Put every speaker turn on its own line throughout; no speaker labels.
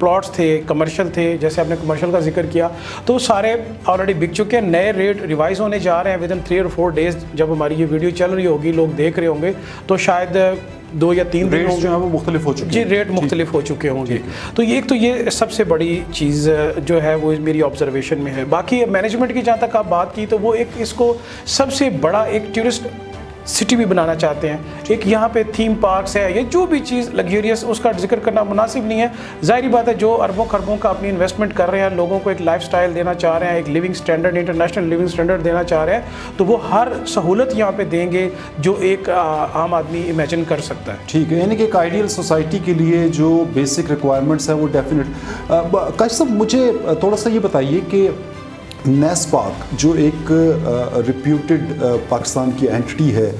Plots تھے commercial تھے, جیسے آپ نے کمرشل کا ذکر کیا, تو سارے آلریڈی بک چکے ہیں. نئے ریٹ ریوائز ہونے جا رہے ہیں ود ان 3 اور 4 days. جب ہماری یہ ویڈیو چل رہی ہوگی, لوگ دیکھ رہے ہوں گے, تو شاید 2 یا 3 دن
جو ہے وہ مختلف ہو چکے ہیں.
جی, ریٹ مختلف ہو چکے ہوں گے. تو یہ سب سے بڑی چیز جو ہے وہ میری آبزرویشن میں ہے. باقی مینجمنٹ کی جہاں تک آپ بات کی, تو وہ ایک اس کو سب سے بڑا ایک ٹورسٹ سٹی بھی بنانا چاہتے ہیں. ایک یہاں پہ تھیم پارکس ہے, یہ جو بھی چیز لگزریس, اس کا ذکر کرنا مناسب نہیں ہے. ظاہری بات ہے, جو اربوں خربوں کا اپنی انویسٹمنٹ کر رہے ہیں, لوگوں کو ایک لائف سٹائل دینا چاہ رہے ہیں, ایک living standard, international living standard دینا چاہ رہے ہیں, تو وہ ہر سہولت یہاں پہ دیں گے جو ایک عام آدمی امیجن کر سکتا ہے.
ٹھیک ہے, یعنی کہ ایک آئیڈیل سوسائٹی کے لیے جو بیسک ریکوائرمنٹس ہیں وہ ڈیفینیٹ. کاشف صاحب, مجھے تھوڑا سا یہ بتائیے کہ نیسپاک جو ایک ریپیوٹیڈ پاکستان کی اینٹی ہے,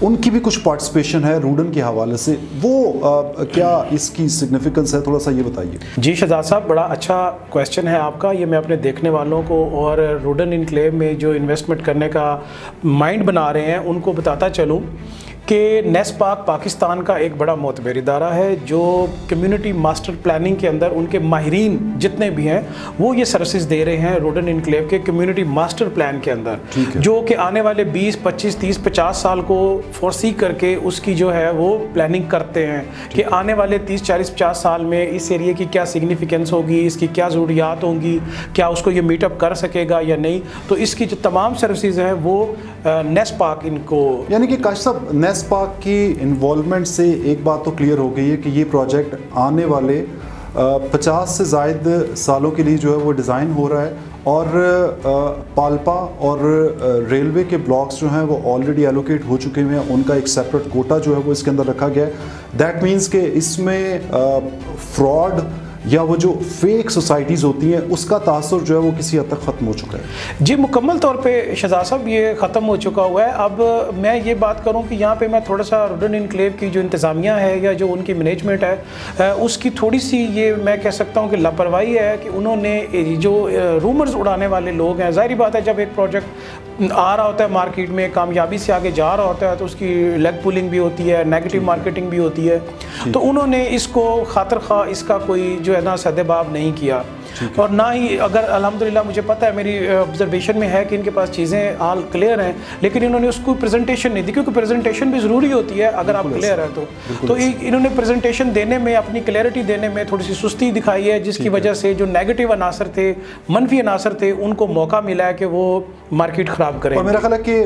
ان کی بھی کچھ پارٹیسپیشن ہے روڈن کے حوالے سے, وہ کیا اس کی سگنیفیکنس ہے, تھوڑا سا یہ بتائیے.
جی شہزاد صاحب, بڑا اچھا کویسچن ہے آپ کا. یہ میں اپنے دیکھنے والوں کو اور روڈن انکلیو میں جو انویسٹمنٹ کرنے کا مائنڈ بنا رہے ہیں ان کو بتاتا چلوں کہ نیسپاک پاکستان کا ایک بڑا معتبر ادارہ ہے جو کمیونٹی ماسٹر پلاننگ کے اندر ان کے ماہرین جتنے بھی ہیں وہ یہ سروسز دے رہے ہیں روڈن انکلیو کے کمیونٹی ماسٹر پلان کے اندر, جو کہ آنے والے 20, 25, 30, 50 سال کو فورسی کر کے اس کی جو ہے وہ پلاننگ کرتے ہیں کہ آنے والے 30, 40, 50 سال میں اس ایریے کی کیا سگنیفیکنس ہوگی, اس کی کیا ضروریات ہوں گی, کیا اس کو یہ میٹ اپ کر سکے گا یا نہیں. تو اس کی جو تمام سروسز ہیں وہ نیسپاک ان کو,
یعنی کہ کاشف صاحب نیسپاک کی انوالومنٹ سے ایک بات تو کلیئر ہو گئی ہے کہ یہ پروجیکٹ آنے والے 50 سے زائد سالوں کے لیے جو ہے وہ ڈیزائن ہو رہا ہے, اور پالپا اور ریلوے کے بلاکس جو ہیں وہ آلریڈی ایلوکیٹ ہو چکے ہیں, ان کا ایک سیپریٹ کوٹا جو ہے وہ اس کے اندر رکھا گیا ہے. دیٹ مینس کہ اس میں فراڈ یا وہ جو فیک سوسائٹیز ہوتی ہیں اس کا تاثر جو ہے وہ کسی حد تک ختم ہو چکا ہے.
جی مکمل طور پہ شہزاد صاحب یہ ختم ہو چکا ہوا ہے. اب میں یہ بات کروں کہ یہاں پہ میں تھوڑا سا روڈن انکلیو کی جو انتظامیہ ہے یا جو ان کی مینجمنٹ ہے اس کی تھوڑی سی یہ میں کہہ سکتا ہوں کہ لاپرواہی ہے کہ انہوں نے جو رومرز اڑانے والے لوگ ہیں, ظاہری بات ہے جب ایک پروجیکٹ آ رہا ہوتا ہے مارکیٹ میں, کامیابی سے آگے جا رہا ہوتا ہے, تو اس کی لیگ پولنگ بھی ہوتی ہے, نیگیٹو مارکیٹنگ بھی ہوتی ہے, تو انہوں نے اس کو خاطر خواہ اس کا کوئی جو ہے نا سدباب نہیں کیا. اور نہ ہی اگر الحمدللہ مجھے پتہ ہے, میری آبزرویشن میں ہے کہ ان کے پاس چیزیں آل کلیئر ہیں, لیکن انہوں نے اس کو پریزنٹیشن نہیں دی, کیونکہ پریزنٹیشن بھی ضروری ہوتی ہے اگر آپ کلیئر ہے تو انہوں نے پریزنٹیشن دینے میں, اپنی کلیئرٹی دینے میں تھوڑی سی سستی دکھائی ہے, جس کی وجہ سے جو نیگیٹو عناصر تھے, منفی عناصر تھے, ان کو موقع ملا ہے کہ وہ مارکیٹ خراب کریں.
اور میرا خیال ہے کہ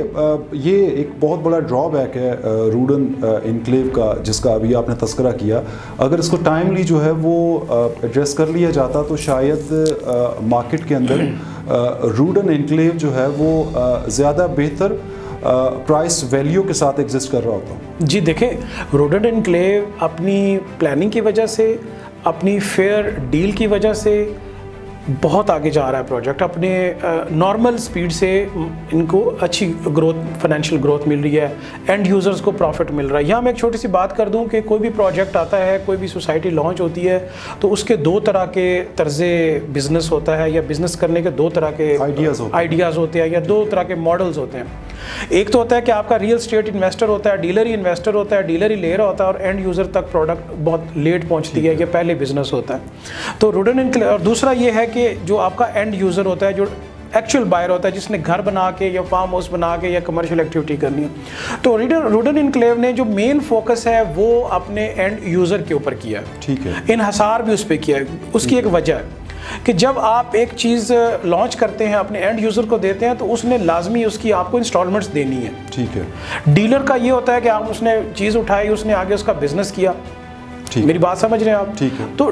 یہ ایک بہت بڑا ڈرا بیک ہے روڈن انکلیو کا, جس کا ابھی آپ نے تذکرہ کیا. اگر اس کو ٹائملی جو ہے وہ ایڈریس کر لیا جاتا تو شاید مارکیٹ کے اندر روڈن انکلیو جو ہے وہ زیادہ بہتر پرائس ویلیو کے ساتھ ایگزسٹ کر رہا ہوتا.
جی دیکھیں, روڈن انکلیو اپنی پلاننگ کی وجہ سے, اپنی فیئر ڈیل کی وجہ سے بہت آگے جا رہا ہے پروجیکٹ. اپنے نارمل سپیڈ سے ان کو اچھی گروتھ, فائنینشیل گروتھ مل رہی ہے, اینڈ یوزرز کو پروفٹ مل رہا ہے. یہاں میں ایک چھوٹی سی بات کر دوں کہ کوئی بھی پروجیکٹ آتا ہے, کوئی بھی سوسائٹی لانچ ہوتی ہے, تو اس کے 2 طرح کے طرز بزنس ہوتا ہے, یا بزنس کرنے کے 2 طرح کے آئیڈیاز ہوتے ہیں, یا 2 طرح کے ماڈلز ہوتے ہیں. ایک تو ہوتا ہے کہ آپ کا ریئل اسٹیٹ انویسٹر ہوتا ہے, ڈیلر ہی انویسٹر ہوتا ہے, ڈیلر ہی لے رہا ہوتا ہے, اور اینڈ یوزر تک پروڈکٹ بہت لیٹ پہنچتی ہے, یہ پہلے بزنس ہوتا ہے. تو روڈن انکلیو, اور دوسرا یہ ہے کہ جو آپ کا اینڈ یوزر ہوتا ہے, جو ایکچوئل بائر ہوتا ہے, جس نے گھر بنا کے یا فارم ہاؤس بنا کے یا کمرشل ایکٹیویٹی کرنی ہے. تو روڈن انکلیو نے جو مین فوکس ہے وہ اپنے اینڈ یوزر کے اوپر کیا ہے.
ٹھیک ہے,
انحصار بھی اس پہ کیا ہے. اس کی ایک وجہ ہے کہ جب آپ ایک چیز لانچ کرتے ہیں, اپنے اینڈ یوزر کو دیتے ہیں, تو اس نے لازمی اس کی آپ کو انسٹالمنٹس دینی ہے.
ٹھیک ہے.
ڈیلر کا یہ ہوتا ہے کہ آپ اس نے چیز اٹھائی, اس نے آگے اس کا بزنس کیا. میری بات سمجھ رہے ہیں آپ؟
ٹھیک ہے.
تو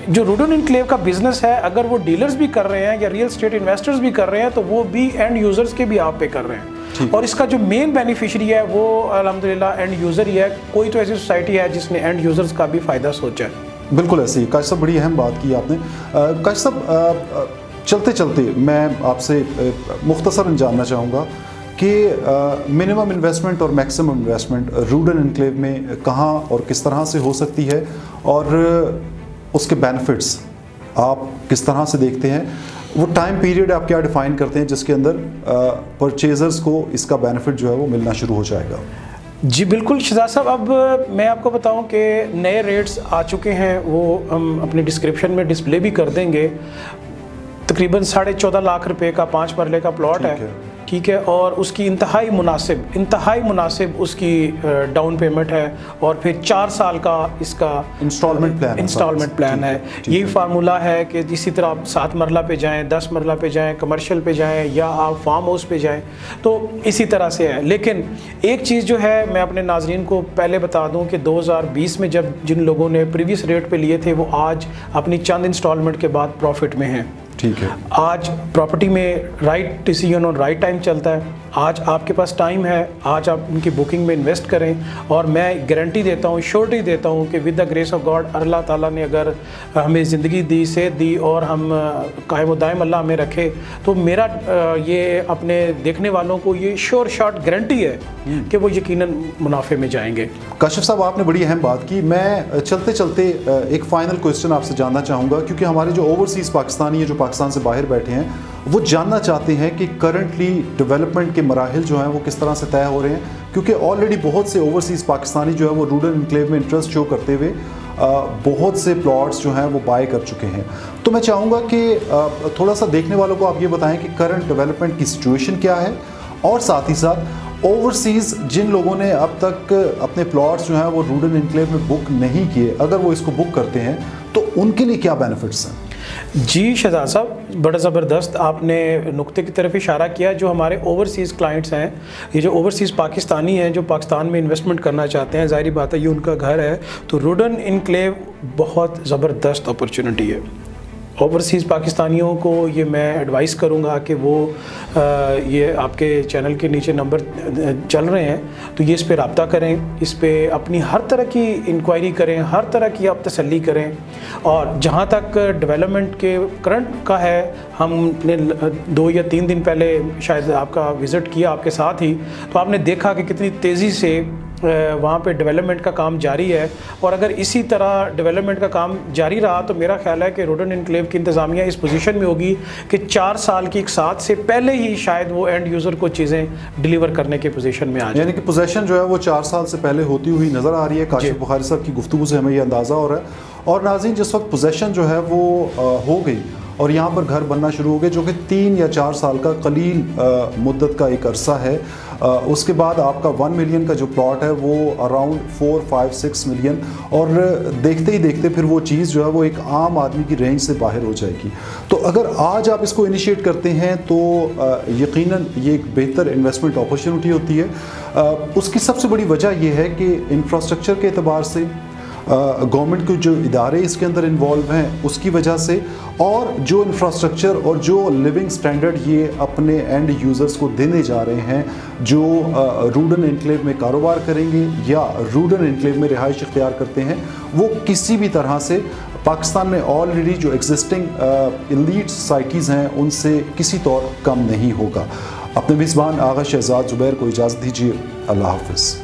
جو روڈن انکلیو کا بزنس ہے, اگر وہ ڈیلرز بھی کر رہے ہیں یا ریئل اسٹیٹ انویسٹرز بھی کر رہے ہیں, تو وہ بھی اینڈ یوزرز کے بھی آپ پہ کر رہے ہیں. اور اس کا جو مین بینیفیشری ہے وہ الحمدللہ اینڈ یوزر ہی ہے. کوئی تو ایسی سوسائٹی ہے جس نے اینڈ یوزرز کا بھی فائدہ سوچا ہے.
بالکل ایسے ہی. کاشف صاحب, بڑی اہم بات کی آپ نے. کاشف صاحب, چلتے چلتے میں آپ سے مختصراً جاننا چاہوں گا کہ منیمم انویسٹمنٹ اور میکسیمم انویسٹمنٹ روڈن انکلیو میں کہاں اور کس طرح سے ہو سکتی ہے, اور اس کے بینیفٹس آپ کس طرح سے دیکھتے ہیں. وہ ٹائم پیریڈ آپ کیا ڈیفائن کرتے ہیں جس کے اندر پرچیزرز کو اس کا بینیفٹ جو ہے وہ ملنا شروع ہو جائے گا.
جی بالکل شہزاد صاحب، اب میں آپ کو بتاؤں کہ نئے ریٹس آ چکے ہیں، وہ ہم اپنی ڈسکرپشن میں ڈسپلے بھی کر دیں گے. تقریباً 14.5 لاکھ روپے کا 5 مرلے کا پلاٹ ہے، ٹھیک ہے، اور اس کی انتہائی مناسب اس کی ڈاؤن پیمنٹ ہے، اور پھر 4 سال کا اس کا انسٹالمنٹ پلان ہے. یہی فارمولہ ہے کہ اسی طرح آپ 7 مرلہ پہ جائیں، 10 مرلہ پہ جائیں، کمرشل پہ جائیں، یا آپ فارم ہاؤس پہ جائیں، تو اسی طرح سے ہے. لیکن ایک چیز جو ہے میں اپنے ناظرین کو پہلے بتا دوں کہ 2020 میں جب جن لوگوں نے پریویس ریٹ پہ لیے تھے وہ آج اپنی چند انسٹالمنٹ کے بعد پروفٹ میں ہیں.
ٹھیک ہے،
آج پراپرٹی میں رائٹ ڈیسیجن اور رائٹ ٹائم چلتا ہے. آج آپ کے پاس ٹائم ہے، آج آپ ان کی بکنگ میں انویسٹ کریں، اور میں گارنٹی دیتا ہوں، شورٹی دیتا ہوں کہ with the grace of God, Allah تعالیٰ نے اگر ہمیں زندگی دی، صحت دی، اور ہم قائم و دائم اللہ ہمیں رکھے، تو میرا یہ اپنے دیکھنے والوں کو یہ شور شارٹ گارنٹی ہے کہ وہ یقیناً منافع میں جائیں گے.
کاشف صاحب، آپ نے بڑی اہم بات کی. میں چلتے چلتے ایک فائنل کویسچن آپ سے جاننا چاہوں گا، کیونکہ ہمارے جو اوورسیز پاکستانی ہیں جو پاکستان سے باہر بیٹھے ہیں وہ جاننا چاہتے ہیں کہ کرنٹلی ڈیولپمنٹ کے مراحل جو ہیں وہ کس طرح سے طے ہو رہے ہیں، کیونکہ آلریڈی بہت سے اوورسیز پاکستانی جو ہے وہ رورل انکلیو میں انٹرسٹ شو کرتے ہوئے بہت سے پلاٹس جو ہیں وہ بائی کر چکے ہیں. تو میں چاہوں گا کہ تھوڑا سا دیکھنے والوں کو آپ یہ بتائیں کہ کرنٹ ڈیولپمنٹ کی سچویشن کیا ہے، اور ساتھ ہی ساتھ اوورسیز جن لوگوں نے اب تک اپنے پلاٹس جو ہیں وہ رورل انکلیو میں بک نہیں کیے، اگر وہ اس کو بک کرتے ہیں تو ان کے لیے کیا بینیفٹس ہیں؟
جی شہزاد صاحب، بڑا زبردست آپ نے نقطے کی طرف اشارہ کیا. جو ہمارے اوورسیز کلائنٹس ہیں، یہ جو اوورسیز پاکستانی ہیں جو پاکستان میں انویسٹمنٹ کرنا چاہتے ہیں، ظاہری بات ہے یہ ان کا گھر ہے، تو رورل انکلیو بہت زبردست اپرچونٹی ہے. اوورسیز پاکستانیوں کو یہ میں ایڈوائز کروں گا کہ وہ یہ آپ کے چینل کے نیچے نمبر چل رہے ہیں، تو یہ اس پہ رابطہ کریں، اس پہ اپنی ہر طرح کی انکوائری کریں، ہر طرح کی آپ تسلی کریں. اور جہاں تک ڈیولپمنٹ کے کرنٹ کا ہے، ہم نے 2 یا 3 دن پہلے شاید آپ کا وزٹ کیا آپ کے ساتھ ہی، تو آپ نے دیکھا کہ کتنی تیزی سے وہاں پہ ڈیولپمنٹ کا کام جاری ہے. اور اگر اسی طرح ڈیولپمنٹ کا کام جاری رہا تو میرا خیال ہے کہ رورل انکلیو کی انتظامیہ اس پوزیشن میں ہوگی کہ 4 سال کی اقساط سے پہلے ہی شاید وہ اینڈ یوزر کو چیزیں ڈیلیور کرنے کے پوزیشن میں آ جائیں.
یعنی کہ پوزیشن جو ہے وہ 4 سال سے پہلے ہوتی ہوئی نظر آ رہی ہے. کاشف بخاری صاحب کی گفتگو سے ہمیں یہ اندازہ ہو رہا ہے. اور ناظرین، جس وقت پوزیشن جو ہے وہ ہو گئی اور یہاں پر گھر بننا شروع ہو گئے، جو کہ 3 یا 4 سال کا قلیل مدت کا ایک عرصہ ہے، اس کے بعد آپ کا 1 ملین کا جو پلاٹ ہے وہ اراؤنڈ 4, 5, 6 ملین، اور دیکھتے ہی دیکھتے پھر وہ چیز جو ہے وہ ایک عام آدمی کی رینج سے باہر ہو جائے گی. تو اگر آج آپ اس کو انیشیٹ کرتے ہیں تو یقیناً یہ ایک بہتر انویسٹمنٹ اپرچونٹی ہوتی ہے. اس کی سب سے بڑی وجہ یہ ہے کہ انفراسٹرکچر کے اعتبار سے گورنمنٹ کے جو ادارے اس کے اندر انوالو ہیں اس کی وجہ سے، اور جو انفراسٹرکچر اور جو لیونگ سٹینڈرڈ یہ اپنے اینڈ یوزرز کو دینے جا رہے ہیں جو رورل انکلیو میں کاروبار کریں گے یا رورل انکلیو میں رہائش اختیار کرتے ہیں، وہ کسی بھی طرح سے پاکستان میں آلریڈی جو ایگزسٹنگ ایلیٹ سوسائٹیز ہیں ان سے کسی طور کم نہیں ہوگا. اپنے میزبان آغا شہزاد زبیر کو اجازت دیجیے. اللہ حافظ.